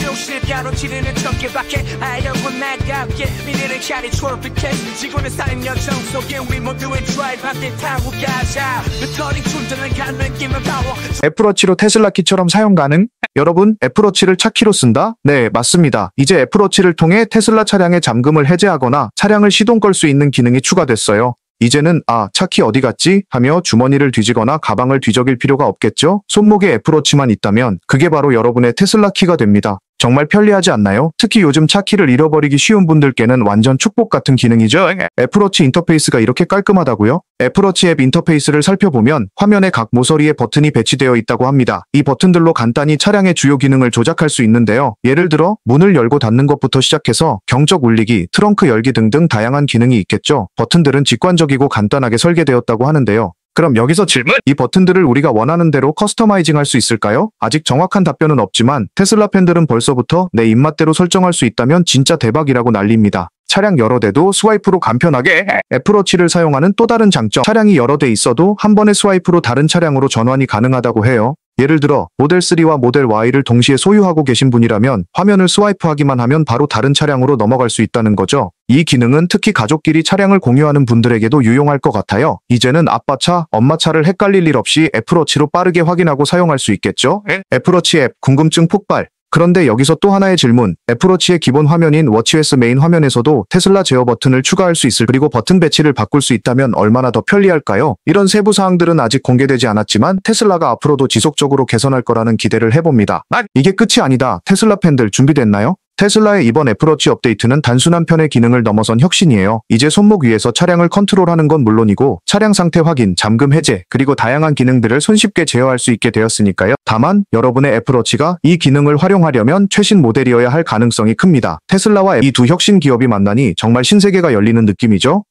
조금씩 가로지르는 전개밖에 알려고 나가게 미래를 향해 트로피켓 지구는 쌓인 여정 속에 우리 모두의 드라이브 함께 타고 가자 터닝 충전을 가는 김을 파워 애플워치로 테슬라 키처럼 사용 가능? 여러분, 애플워치를 차키로 쓴다? 네, 맞습니다. 이제 애플워치를 통해 테슬라 차량의 잠금을 해제하거나 차량을 시동 걸 수 있는 기능이 추가됐어요. 이제는 차키 어디 갔지? 하며 주머니를 뒤지거나 가방을 뒤적일 필요가 없겠죠? 손목에 애플워치만 있다면 그게 바로 여러분의 테슬라 키가 됩니다. 정말 편리하지 않나요? 특히 요즘 차키를 잃어버리기 쉬운 분들께는 완전 축복 같은 기능이죠. 애플워치 인터페이스가 이렇게 깔끔하다고요? 애플워치 앱 인터페이스를 살펴보면 화면의 각 모서리에 버튼이 배치되어 있다고 합니다. 이 버튼들로 간단히 차량의 주요 기능을 조작할 수 있는데요. 예를 들어 문을 열고 닫는 것부터 시작해서 경적 울리기, 트렁크 열기 등등 다양한 기능이 있겠죠. 버튼들은 직관적이고 간단하게 설계되었다고 하는데요. 그럼 여기서 질문! 이 버튼들을 우리가 원하는 대로 커스터마이징 할 수 있을까요? 아직 정확한 답변은 없지만 테슬라 팬들은 벌써부터 내 입맛대로 설정할 수 있다면 진짜 대박이라고 난립니다. 차량 여러 대도 스와이프로 간편하게 애플워치를 사용하는 또 다른 장점, 차량이 여러 대 있어도 한 번의 스와이프로 다른 차량으로 전환이 가능하다고 해요. 예를 들어 모델 3와 모델 Y를 동시에 소유하고 계신 분이라면 화면을 스와이프하기만 하면 바로 다른 차량으로 넘어갈 수 있다는 거죠. 이 기능은 특히 가족끼리 차량을 공유하는 분들에게도 유용할 것 같아요. 이제는 아빠 차, 엄마 차를 헷갈릴 일 없이 애플워치로 빠르게 확인하고 사용할 수 있겠죠? 애플워치 앱 궁금증 폭발! 그런데 여기서 또 하나의 질문. 애플워치의 기본 화면인 워치OS 메인 화면에서도 테슬라 제어 버튼을 추가할 수 있을 그리고 버튼 배치를 바꿀 수 있다면 얼마나 더 편리할까요? 이런 세부 사항들은 아직 공개되지 않았지만 테슬라가 앞으로도 지속적으로 개선할 거라는 기대를 해봅니다. 이게 끝이 아니다. 테슬라 팬들 준비됐나요? 테슬라의 이번 애플워치 업데이트는 단순한 편의 기능을 넘어선 혁신이에요. 이제 손목 위에서 차량을 컨트롤하는 건 물론이고 차량 상태 확인, 잠금 해제, 그리고 다양한 기능들을 손쉽게 제어할 수 있게 되었으니까요. 다만 여러분의 애플워치가 이 기능을 활용하려면 최신 모델이어야 할 가능성이 큽니다. 테슬라와 이 두 혁신 기업이 만나니 정말 신세계가 열리는 느낌이죠.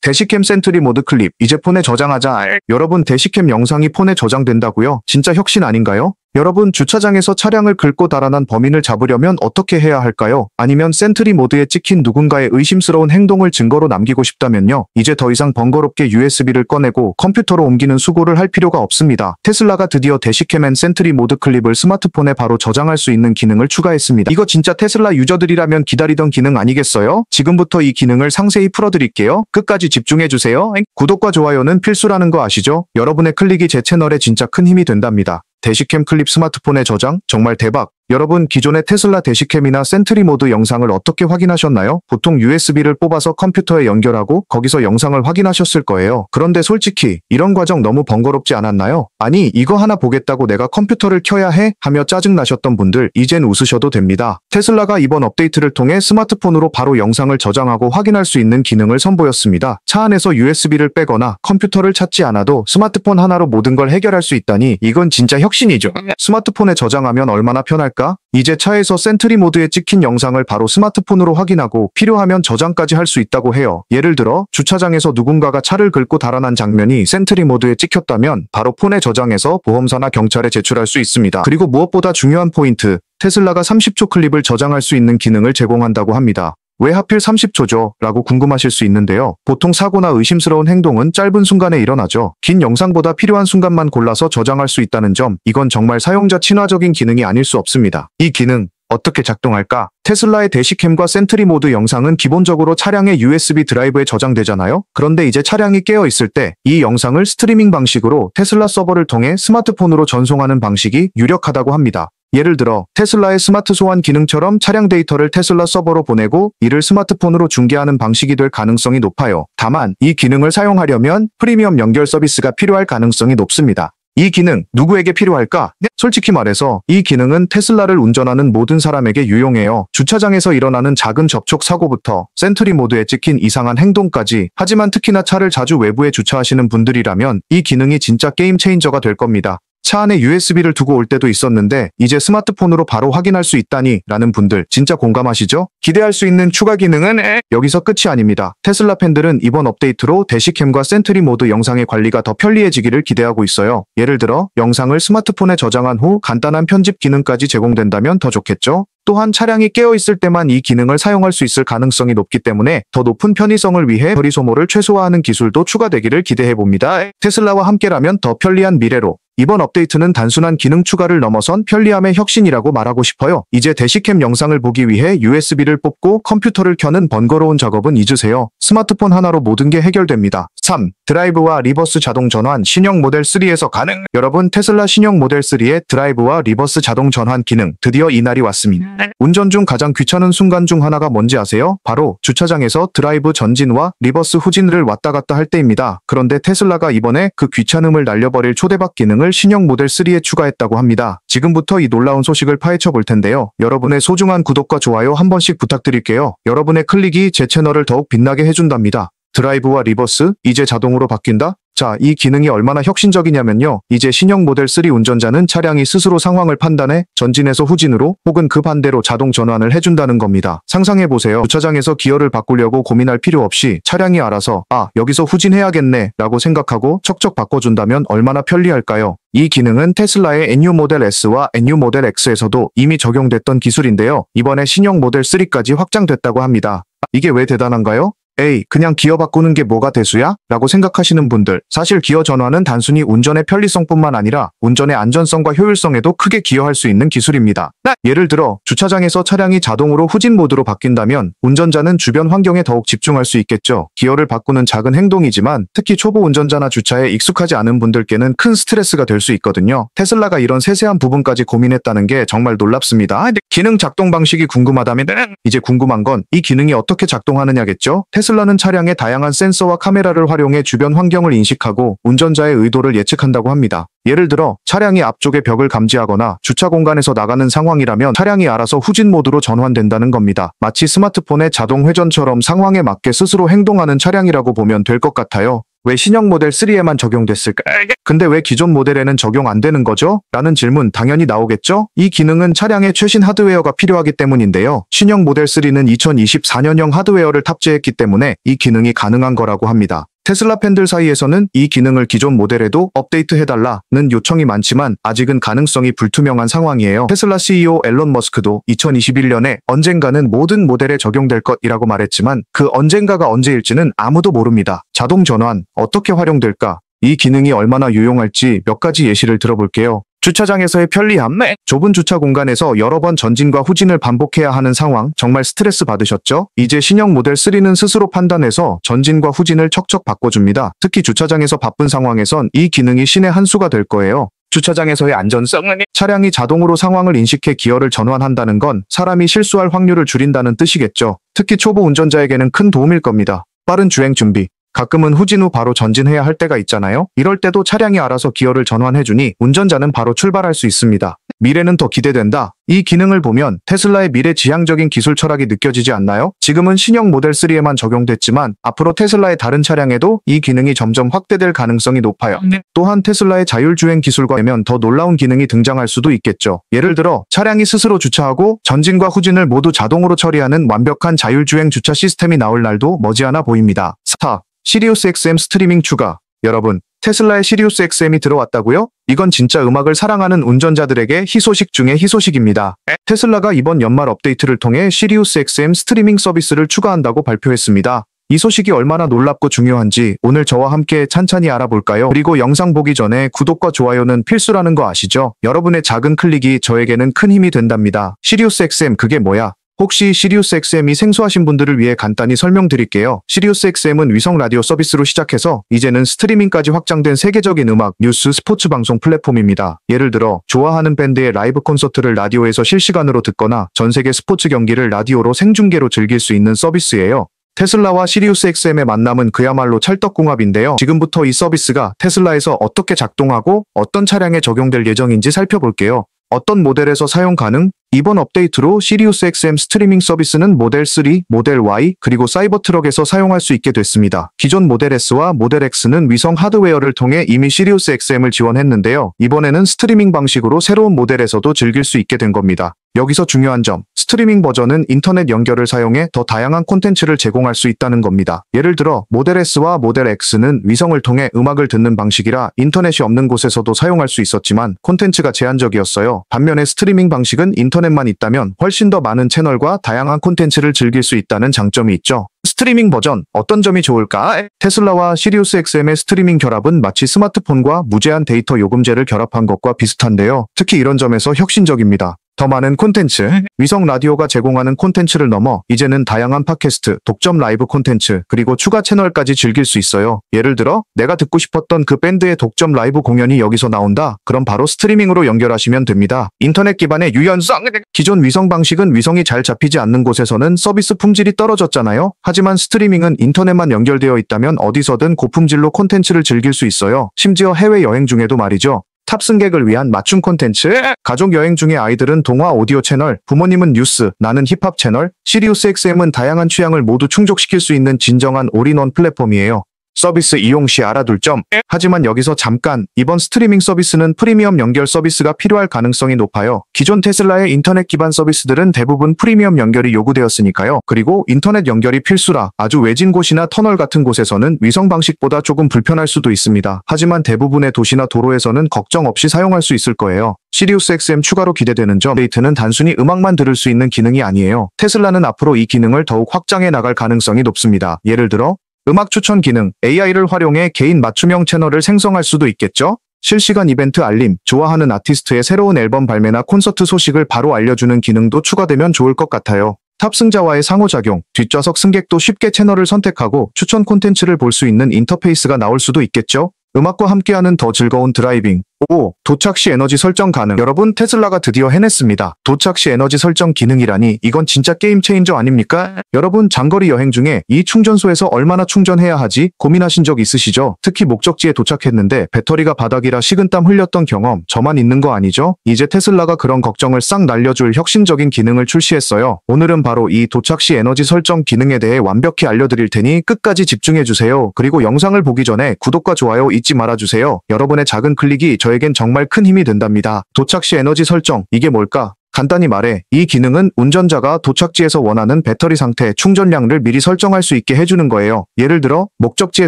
대시캠 센트리 모드 클립, 이제 폰에 저장하자. 여러분, 대시캠 영상이 폰에 저장된다고요? 진짜 혁신 아닌가요? 여러분, 주차장에서 차량을 긁고 달아난 범인을 잡으려면 어떻게 해야 할까요? 아니면 센트리 모드에 찍힌 누군가의 의심스러운 행동을 증거로 남기고 싶다면요. 이제 더 이상 번거롭게 USB를 꺼내고 컴퓨터로 옮기는 수고를 할 필요가 없습니다. 테슬라가 드디어 대시캠 앤 센트리 모드 클립을 스마트폰에 바로 저장할 수 있는 기능을 추가했습니다. 이거 진짜 테슬라 유저들이라면 기다리던 기능 아니겠어요? 지금부터 이 기능을 상세히 풀어드릴게요. 끝까지 집중해주세요. 구독과 좋아요는 필수라는 거 아시죠? 여러분의 클릭이 제 채널에 진짜 큰 힘이 된답니다. 대시캠 클립 스마트폰에 저장? 정말 대박! 여러분, 기존의 테슬라 대시캠이나 센트리 모드 영상을 어떻게 확인하셨나요? 보통 USB를 뽑아서 컴퓨터에 연결하고 거기서 영상을 확인하셨을 거예요. 그런데 솔직히 이런 과정 너무 번거롭지 않았나요? 아니, 이거 하나 보겠다고 내가 컴퓨터를 켜야 해? 하며 짜증나셨던 분들, 이젠 웃으셔도 됩니다. 테슬라가 이번 업데이트를 통해 스마트폰으로 바로 영상을 저장하고 확인할 수 있는 기능을 선보였습니다. 차 안에서 USB를 빼거나 컴퓨터를 찾지 않아도 스마트폰 하나로 모든 걸 해결할 수 있다니 이건 진짜 혁신이죠. 스마트폰에 저장하면 얼마나 편할까? 이제 차에서 센트리 모드에 찍힌 영상을 바로 스마트폰으로 확인하고 필요하면 저장까지 할 수 있다고 해요. 예를 들어 주차장에서 누군가가 차를 긁고 달아난 장면이 센트리 모드에 찍혔다면 바로 폰에 저장해서 보험사나 경찰에 제출할 수 있습니다. 그리고 무엇보다 중요한 포인트, 테슬라가 30초 클립을 저장할 수 있는 기능을 제공한다고 합니다. 왜 하필 30초죠? 라고 궁금하실 수 있는데요. 보통 사고나 의심스러운 행동은 짧은 순간에 일어나죠. 긴 영상보다 필요한 순간만 골라서 저장할 수 있다는 점, 이건 정말 사용자 친화적인 기능이 아닐 수 없습니다. 이 기능 어떻게 작동할까? 테슬라의 대시캠과 센트리 모드 영상은 기본적으로 차량의 USB 드라이브에 저장되잖아요? 그런데 이제 차량이 깨어 있을 때 이 영상을 스트리밍 방식으로 테슬라 서버를 통해 스마트폰으로 전송하는 방식이 유력하다고 합니다. 예를 들어 테슬라의 스마트 소환 기능처럼 차량 데이터를 테슬라 서버로 보내고 이를 스마트폰으로 중계하는 방식이 될 가능성이 높아요. 다만 이 기능을 사용하려면 프리미엄 연결 서비스가 필요할 가능성이 높습니다. 이 기능 누구에게 필요할까? 솔직히 말해서 이 기능은 테슬라를 운전하는 모든 사람에게 유용해요. 주차장에서 일어나는 작은 접촉 사고부터 센트리 모드에 찍힌 이상한 행동까지. 하지만 특히나 차를 자주 외부에 주차하시는 분들이라면 이 기능이 진짜 게임 체인저가 될 겁니다. 차 안에 USB를 두고 올 때도 있었는데 이제 스마트폰으로 바로 확인할 수 있다니 라는 분들 진짜 공감하시죠? 기대할 수 있는 추가 기능은 여기서 끝이 아닙니다. 테슬라 팬들은 이번 업데이트로 대시캠과 센트리 모드 영상의 관리가 더 편리해지기를 기대하고 있어요. 예를 들어 영상을 스마트폰에 저장한 후 간단한 편집 기능까지 제공된다면 더 좋겠죠? 또한 차량이 깨어있을 때만 이 기능을 사용할 수 있을 가능성이 높기 때문에 더 높은 편의성을 위해 배터리 소모를 최소화하는 기술도 추가되기를 기대해봅니다. 테슬라와 함께라면 더 편리한 미래로. 이번 업데이트는 단순한 기능 추가를 넘어선 편리함의 혁신이라고 말하고 싶어요. 이제 대시캠 영상을 보기 위해 USB를 뽑고 컴퓨터를 켜는 번거로운 작업은 잊으세요. 스마트폰 하나로 모든 게 해결됩니다. 3. 드라이브와 리버스 자동 전환 신형 모델 3에서 가능. 여러분, 테슬라 신형 모델 3의 드라이브와 리버스 자동 전환 기능 드디어 이날이 왔습니다. 운전 중 가장 귀찮은 순간 중 하나가 뭔지 아세요? 바로 주차장에서 드라이브 전진과 리버스 후진을 왔다 갔다 할 때입니다. 그런데 테슬라가 이번에 그 귀찮음을 날려버릴 초대박 기능을 신형 모델 3에 추가했다고 합니다. 지금부터 이 놀라운 소식을 파헤쳐 볼 텐데요. 여러분의 소중한 구독과 좋아요 한 번씩 부탁드릴게요. 여러분의 클릭이 제 채널을 더욱 빛나게 해준답니다. 드라이브와 리버스, 이제 자동으로 바뀐다? 자, 이 기능이 얼마나 혁신적이냐면요. 이제 신형 모델 3 운전자는 차량이 스스로 상황을 판단해 전진에서 후진으로 혹은 그 반대로 자동 전환을 해준다는 겁니다. 상상해보세요. 주차장에서 기어를 바꾸려고 고민할 필요 없이 차량이 알아서 여기서 후진해야겠네 라고 생각하고 척척 바꿔준다면 얼마나 편리할까요? 이 기능은 테슬라의 NU 모델 S와 NU 모델 X에서도 이미 적용됐던 기술인데요. 이번에 신형 모델 3까지 확장됐다고 합니다. 이게 왜 대단한가요? 에이, 그냥 기어 바꾸는 게 뭐가 대수야? 라고 생각하시는 분들, 사실 기어 전환은 단순히 운전의 편리성뿐만 아니라 운전의 안전성과 효율성에도 크게 기여할 수 있는 기술입니다. 예를 들어 주차장에서 차량이 자동으로 후진 모드로 바뀐다면 운전자는 주변 환경에 더욱 집중할 수 있겠죠. 기어를 바꾸는 작은 행동이지만 특히 초보 운전자나 주차에 익숙하지 않은 분들께는 큰 스트레스가 될 수 있거든요. 테슬라가 이런 세세한 부분까지 고민했다는 게 정말 놀랍습니다. 기능 작동 방식이 궁금하다면 이제 궁금한 건 이 기능이 어떻게 작동하느냐겠죠? 테슬라는 차량의 다양한 센서와 카메라를 활용해 주변 환경을 인식하고 운전자의 의도를 예측한다고 합니다. 예를 들어 차량이 앞쪽의 벽을 감지하거나 주차 공간에서 나가는 상황이라면 차량이 알아서 후진 모드로 전환된다는 겁니다. 마치 스마트폰의 자동 회전처럼 상황에 맞게 스스로 행동하는 차량이라고 보면 될 것 같아요. 왜 신형 모델 3에만 적용됐을까? 근데 왜 기존 모델에는 적용 안 되는 거죠? 라는 질문 당연히 나오겠죠? 이 기능은 차량에 최신 하드웨어가 필요하기 때문인데요. 신형 모델 3는 2024년형 하드웨어를 탑재했기 때문에 이 기능이 가능한 거라고 합니다. 테슬라 팬들 사이에서는 이 기능을 기존 모델에도 업데이트해달라는 요청이 많지만 아직은 가능성이 불투명한 상황이에요. 테슬라 CEO 앨런 머스크도 2021년에 언젠가는 모든 모델에 적용될 것이라고 말했지만 그 언젠가가 언제일지는 아무도 모릅니다. 자동 전환, 어떻게 활용될까? 이 기능이 얼마나 유용할지 몇 가지 예시를 들어볼게요. 주차장에서의 편리함. 좁은 주차 공간에서 여러 번 전진과 후진을 반복해야 하는 상황 정말 스트레스 받으셨죠? 이제 신형 모델 3는 스스로 판단해서 전진과 후진을 척척 바꿔줍니다. 특히 주차장에서 바쁜 상황에선 이 기능이 신의 한 수가 될 거예요. 주차장에서의 안전성은 차량이 자동으로 상황을 인식해 기어를 전환한다는 건 사람이 실수할 확률을 줄인다는 뜻이겠죠. 특히 초보 운전자에게는 큰 도움일 겁니다. 빠른 주행 준비. 가끔은 후진 후 바로 전진해야 할 때가 있잖아요. 이럴 때도 차량이 알아서 기어를 전환해주니 운전자는 바로 출발할 수 있습니다. 미래는 더 기대된다. 이 기능을 보면 테슬라의 미래지향적인 기술 철학이 느껴지지 않나요? 지금은 신형 모델 3에만 적용됐지만 앞으로 테슬라의 다른 차량에도 이 기능이 점점 확대될 가능성이 높아요. 또한 테슬라의 자율주행 기술과 하면 더 놀라운 기능이 등장할 수도 있겠죠. 예를 들어 차량이 스스로 주차하고 전진과 후진을 모두 자동으로 처리하는 완벽한 자율주행 주차 시스템이 나올 날도 머지않아 보입니다. 4. 시리우스 XM 스트리밍 추가. 여러분, 테슬라에 시리우스 XM이 들어왔다고요? 이건 진짜 음악을 사랑하는 운전자들에게 희소식 중의 희소식입니다. 테슬라가 이번 연말 업데이트를 통해 시리우스 XM 스트리밍 서비스를 추가한다고 발표했습니다. 이 소식이 얼마나 놀랍고 중요한지 오늘 저와 함께 찬찬히 알아볼까요? 그리고 영상 보기 전에 구독과 좋아요는 필수라는 거 아시죠? 여러분의 작은 클릭이 저에게는 큰 힘이 된답니다. 시리우스 XM 그게 뭐야? 혹시 시리우스 XM이 생소하신 분들을 위해 간단히 설명드릴게요. 시리우스 XM은 위성 라디오 서비스로 시작해서 이제는 스트리밍까지 확장된 세계적인 음악, 뉴스, 스포츠 방송 플랫폼입니다. 예를 들어 좋아하는 밴드의 라이브 콘서트를 라디오에서 실시간으로 듣거나 전 세계 스포츠 경기를 라디오로 생중계로 즐길 수 있는 서비스예요. 테슬라와 시리우스 XM의 만남은 그야말로 찰떡궁합인데요. 지금부터 이 서비스가 테슬라에서 어떻게 작동하고 어떤 차량에 적용될 예정인지 살펴볼게요. 어떤 모델에서 사용 가능? 이번 업데이트로 시리우스 XM 스트리밍 서비스는 모델 3, 모델 Y, 그리고 사이버트럭에서 사용할 수 있게 됐습니다. 기존 모델 S와 모델 X는 위성 하드웨어를 통해 이미 시리우스 XM을 지원했는데요. 이번에는 스트리밍 방식으로 새로운 모델에서도 즐길 수 있게 된 겁니다. 여기서 중요한 점, 스트리밍 버전은 인터넷 연결을 사용해 더 다양한 콘텐츠를 제공할 수 있다는 겁니다. 예를 들어 모델 S와 모델 X는 위성을 통해 음악을 듣는 방식이라 인터넷이 없는 곳에서도 사용할 수 있었지만 콘텐츠가 제한적이었어요. 반면에 스트리밍 방식은 인터넷만 있다면 훨씬 더 많은 채널과 다양한 콘텐츠를 즐길 수 있다는 장점이 있죠. 스트리밍 버전, 어떤 점이 좋을까? 테슬라와 시리우스 XM의 스트리밍 결합은 마치 스마트폰과 무제한 데이터 요금제를 결합한 것과 비슷한데요. 특히 이런 점에서 혁신적입니다. 더 많은 콘텐츠, 위성 라디오가 제공하는 콘텐츠를 넘어 이제는 다양한 팟캐스트, 독점 라이브 콘텐츠, 그리고 추가 채널까지 즐길 수 있어요. 예를 들어 내가 듣고 싶었던 그 밴드의 독점 라이브 공연이 여기서 나온다. 그럼 바로 스트리밍으로 연결하시면 됩니다. 인터넷 기반의 유연성, 기존 위성 방식은 위성이 잘 잡히지 않는 곳에서는 서비스 품질이 떨어졌잖아요. 하지만 스트리밍은 인터넷만 연결되어 있다면 어디서든 고품질로 콘텐츠를 즐길 수 있어요. 심지어 해외여행 중에도 말이죠. 탑승객을 위한 맞춤 콘텐츠, 가족 여행 중에 아이들은 동화 오디오 채널, 부모님은 뉴스, 나는 힙합 채널, 시리우스 XM은 다양한 취향을 모두 충족시킬 수 있는 진정한 올인원 플랫폼이에요. 서비스 이용 시 알아둘 점. 하지만 여기서 잠깐, 이번 스트리밍 서비스는 프리미엄 연결 서비스가 필요할 가능성이 높아요. 기존 테슬라의 인터넷 기반 서비스들은 대부분 프리미엄 연결이 요구되었으니까요. 그리고 인터넷 연결이 필수라 아주 외진 곳이나 터널 같은 곳에서는 위성 방식보다 조금 불편할 수도 있습니다. 하지만 대부분의 도시나 도로에서는 걱정 없이 사용할 수 있을 거예요. 시리우스 XM 추가로 기대되는 점, 데이트는 단순히 음악만 들을 수 있는 기능이 아니에요. 테슬라는 앞으로 이 기능을 더욱 확장해 나갈 가능성이 높습니다. 예를 들어 음악 추천 기능, AI를 활용해 개인 맞춤형 채널을 생성할 수도 있겠죠? 실시간 이벤트 알림, 좋아하는 아티스트의 새로운 앨범 발매나 콘서트 소식을 바로 알려주는 기능도 추가되면 좋을 것 같아요. 탑승자와의 상호작용, 뒷좌석 승객도 쉽게 채널을 선택하고 추천 콘텐츠를 볼 수 있는 인터페이스가 나올 수도 있겠죠? 음악과 함께하는 더 즐거운 드라이빙. 5. 도착 시 에너지 설정 가능. 여러분, 테슬라가 드디어 해냈습니다. 도착 시 에너지 설정 기능이라니 이건 진짜 게임 체인저 아닙니까? 여러분, 장거리 여행 중에 이 충전소에서 얼마나 충전해야 하지? 고민하신 적 있으시죠? 특히 목적지에 도착했는데 배터리가 바닥이라 식은땀 흘렸던 경험 저만 있는 거 아니죠? 이제 테슬라가 그런 걱정을 싹 날려줄 혁신적인 기능을 출시했어요. 오늘은 바로 이 도착 시 에너지 설정 기능에 대해 완벽히 알려드릴 테니 끝까지 집중해주세요. 그리고 영상을 보기 전에 구독과 좋아요 잊지 말아주세요. 여러분의 작은 클릭이 저에겐 정말 큰 힘이 된답니다. 도착 시 에너지 설정, 이게 뭘까? 간단히 말해 이 기능은 운전자가 도착지에서 원하는 배터리 상태, 충전량을 미리 설정할 수 있게 해주는 거예요. 예를 들어 목적지에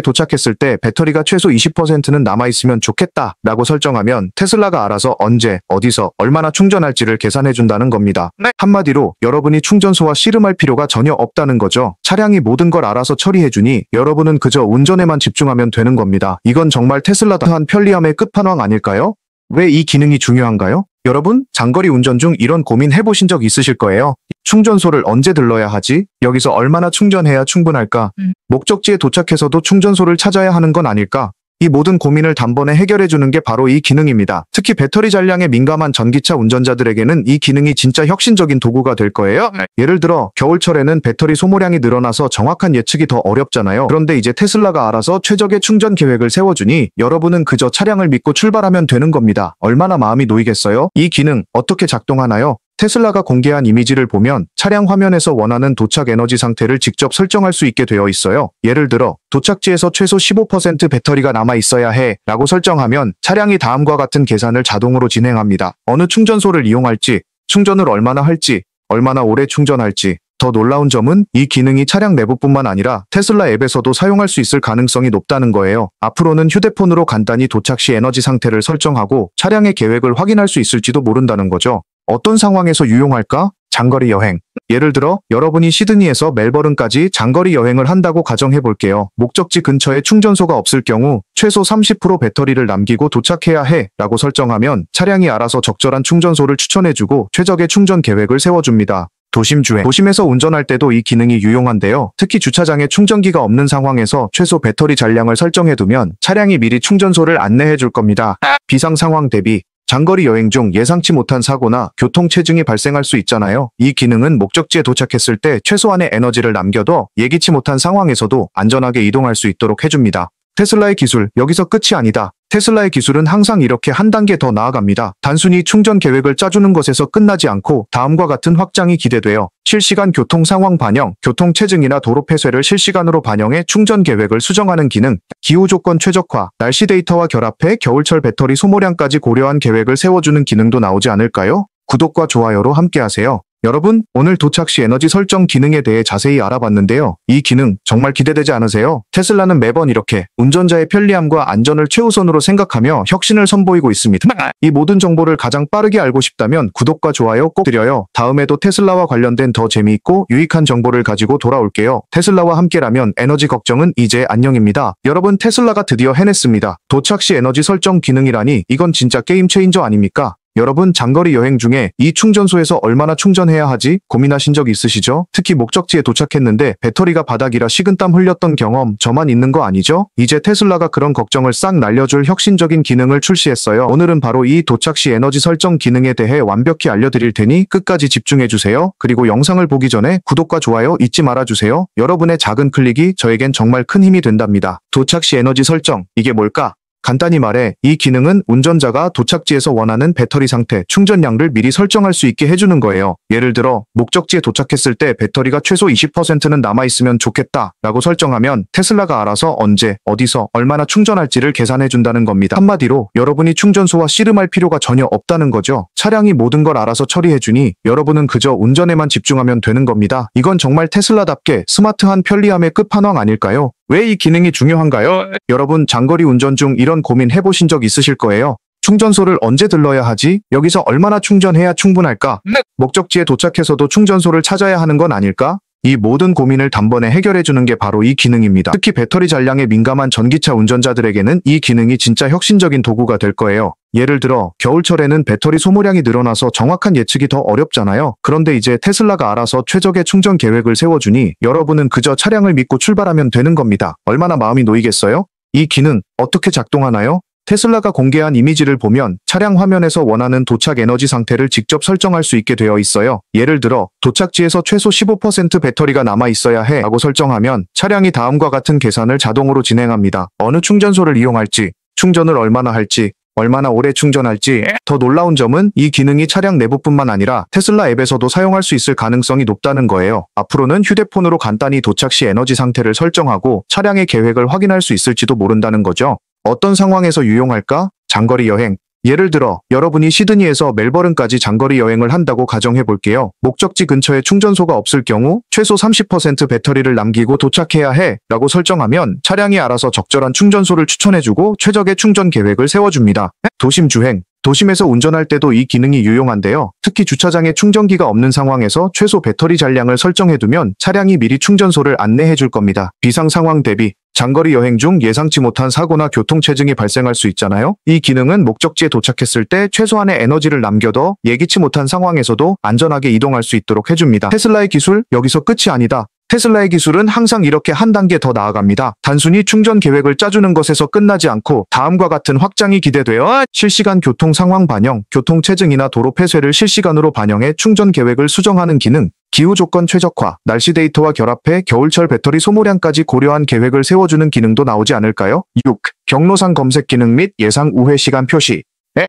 도착했을 때 배터리가 최소 20%는 남아있으면 좋겠다 라고 설정하면 테슬라가 알아서 언제, 어디서, 얼마나 충전할지를 계산해준다는 겁니다. 한마디로 여러분이 충전소와 씨름할 필요가 전혀 없다는 거죠. 차량이 모든 걸 알아서 처리해주니 여러분은 그저 운전에만 집중하면 되는 겁니다. 이건 정말 테슬라다한 편리함의 끝판왕 아닐까요? 왜 이 기능이 중요한가요? 여러분, 장거리 운전 중 이런 고민 해보신 적 있으실 거예요. 충전소를 언제 들러야 하지? 여기서 얼마나 충전해야 충분할까? 목적지에 도착해서도 충전소를 찾아야 하는 건 아닐까? 이 모든 고민을 단번에 해결해주는 게 바로 이 기능입니다. 특히 배터리 잔량에 민감한 전기차 운전자들에게는 이 기능이 진짜 혁신적인 도구가 될 거예요. 예를 들어 겨울철에는 배터리 소모량이 늘어나서 정확한 예측이 더 어렵잖아요. 그런데 이제 테슬라가 알아서 최적의 충전 계획을 세워주니 여러분은 그저 차량을 믿고 출발하면 되는 겁니다. 얼마나 마음이 놓이겠어요? 이 기능 어떻게 작동하나요? 테슬라가 공개한 이미지를 보면 차량 화면에서 원하는 도착 에너지 상태를 직접 설정할 수 있게 되어 있어요. 예를 들어 도착지에서 최소 15% 배터리가 남아 있어야 해 라고 설정하면 차량이 다음과 같은 계산을 자동으로 진행합니다. 어느 충전소를 이용할지, 충전을 얼마나 할지, 얼마나 오래 충전할지. 더 놀라운 점은 이 기능이 차량 내부뿐만 아니라 테슬라 앱에서도 사용할 수 있을 가능성이 높다는 거예요. 앞으로는 휴대폰으로 간단히 도착 시 에너지 상태를 설정하고 차량의 계획을 확인할 수 있을지도 모른다는 거죠. 어떤 상황에서 유용할까? 장거리 여행. 예를 들어 여러분이 시드니에서 멜버른까지 장거리 여행을 한다고 가정해 볼게요. 목적지 근처에 충전소가 없을 경우 최소 30% 배터리를 남기고 도착해야 해 라고 설정하면 차량이 알아서 적절한 충전소를 추천해주고 최적의 충전 계획을 세워줍니다. 도심 주행. 도심에서 운전할 때도 이 기능이 유용한데요. 특히 주차장에 충전기가 없는 상황에서 최소 배터리 잔량을 설정해두면 차량이 미리 충전소를 안내해 줄 겁니다. 비상 상황 대비. 장거리 여행 중 예상치 못한 사고나 교통 체증이 발생할 수 있잖아요. 이 기능은 목적지에 도착했을 때 최소한의 에너지를 남겨둬 예기치 못한 상황에서도 안전하게 이동할 수 있도록 해줍니다. 테슬라의 기술, 여기서 끝이 아니다. 테슬라의 기술은 항상 이렇게 한 단계 더 나아갑니다. 단순히 충전 계획을 짜주는 것에서 끝나지 않고 다음과 같은 확장이 기대돼요. 실시간 교통 상황 반영, 교통 체증이나 도로 폐쇄를 실시간으로 반영해 충전 계획을 수정하는 기능, 기후 조건 최적화, 날씨 데이터와 결합해 겨울철 배터리 소모량까지 고려한 계획을 세워주는 기능도 나오지 않을까요? 구독과 좋아요로 함께하세요. 여러분, 오늘 도착 시 에너지 설정 기능에 대해 자세히 알아봤는데요. 이 기능 정말 기대되지 않으세요? 테슬라는 매번 이렇게 운전자의 편리함과 안전을 최우선으로 생각하며 혁신을 선보이고 있습니다. 이 모든 정보를 가장 빠르게 알고 싶다면 구독과 좋아요 꼭 드려요. 다음에도 테슬라와 관련된 더 재미있고 유익한 정보를 가지고 돌아올게요. 테슬라와 함께라면 에너지 걱정은 이제 안녕입니다. 여러분, 테슬라가 드디어 해냈습니다. 도착 시 에너지 설정 기능이라니 이건 진짜 게임 체인저 아닙니까? 여러분, 장거리 여행 중에 이 충전소에서 얼마나 충전해야 하지 고민하신 적 있으시죠? 특히 목적지에 도착했는데 배터리가 바닥이라 식은땀 흘렸던 경험 저만 있는 거 아니죠? 이제 테슬라가 그런 걱정을 싹 날려줄 혁신적인 기능을 출시했어요. 오늘은 바로 이 도착 시 에너지 설정 기능에 대해 완벽히 알려드릴 테니 끝까지 집중해주세요. 그리고 영상을 보기 전에 구독과 좋아요 잊지 말아주세요. 여러분의 작은 클릭이 저에겐 정말 큰 힘이 된답니다. 도착 시 에너지 설정, 이게 뭘까? 간단히 말해 이 기능은 운전자가 도착지에서 원하는 배터리 상태, 충전량을 미리 설정할 수 있게 해주는 거예요. 예를 들어 목적지에 도착했을 때 배터리가 최소 20%는 남아있으면 좋겠다 라고 설정하면 테슬라가 알아서 언제, 어디서, 얼마나 충전할지를 계산해준다는 겁니다. 한마디로 여러분이 충전소와 씨름할 필요가 전혀 없다는 거죠. 차량이 모든 걸 알아서 처리해주니 여러분은 그저 운전에만 집중하면 되는 겁니다. 이건 정말 테슬라답게 스마트한 편리함의 끝판왕 아닐까요? 왜 이 기능이 중요한가요? 여러분, 장거리 운전 중 이런 고민 해보신 적 있으실 거예요. 충전소를 언제 들러야 하지? 여기서 얼마나 충전해야 충분할까? 목적지에 도착해서도 충전소를 찾아야 하는 건 아닐까? 이 모든 고민을 단번에 해결해주는 게 바로 이 기능입니다. 특히 배터리 잔량에 민감한 전기차 운전자들에게는 이 기능이 진짜 혁신적인 도구가 될 거예요. 예를 들어 겨울철에는 배터리 소모량이 늘어나서 정확한 예측이 더 어렵잖아요. 그런데 이제 테슬라가 알아서 최적의 충전 계획을 세워주니 여러분은 그저 차량을 믿고 출발하면 되는 겁니다. 얼마나 마음이 놓이겠어요? 이 기능 어떻게 작동하나요? 테슬라가 공개한 이미지를 보면 차량 화면에서 원하는 도착 에너지 상태를 직접 설정할 수 있게 되어 있어요. 예를 들어 도착지에서 최소 15% 배터리가 남아 있어야 해 라고 설정하면 차량이 다음과 같은 계산을 자동으로 진행합니다. 어느 충전소를 이용할지, 충전을 얼마나 할지, 얼마나 오래 충전할지. 더 놀라운 점은 이 기능이 차량 내부뿐만 아니라 테슬라 앱에서도 사용할 수 있을 가능성이 높다는 거예요. 앞으로는 휴대폰으로 간단히 도착 시 에너지 상태를 설정하고 차량의 계획을 확인할 수 있을지도 모른다는 거죠. 어떤 상황에서 유용할까? 장거리 여행. 예를 들어 여러분이 시드니에서 멜버른까지 장거리 여행을 한다고 가정해 볼게요. 목적지 근처에 충전소가 없을 경우 최소 30% 배터리를 남기고 도착해야 해 라고 설정하면 차량이 알아서 적절한 충전소를 추천해주고 최적의 충전 계획을 세워줍니다. 도심 주행. 도심에서 운전할 때도 이 기능이 유용한데요. 특히 주차장에 충전기가 없는 상황에서 최소 배터리 잔량을 설정해두면 차량이 미리 충전소를 안내해줄 겁니다. 비상 상황 대비. 장거리 여행 중 예상치 못한 사고나 교통체증이 발생할 수 있잖아요. 이 기능은 목적지에 도착했을 때 최소한의 에너지를 남겨둬 예기치 못한 상황에서도 안전하게 이동할 수 있도록 해줍니다. 테슬라의 기술, 여기서 끝이 아니다. 테슬라의 기술은 항상 이렇게 한 단계 더 나아갑니다. 단순히 충전 계획을 짜주는 것에서 끝나지 않고 다음과 같은 확장이 기대되어 실시간 교통 상황 반영, 교통 체증이나 도로 폐쇄를 실시간으로 반영해 충전 계획을 수정하는 기능, 기후 조건 최적화, 날씨 데이터와 결합해 겨울철 배터리 소모량까지 고려한 계획을 세워주는 기능도 나오지 않을까요? 6. 경로상 검색 기능 및 예상 우회 시간 표시.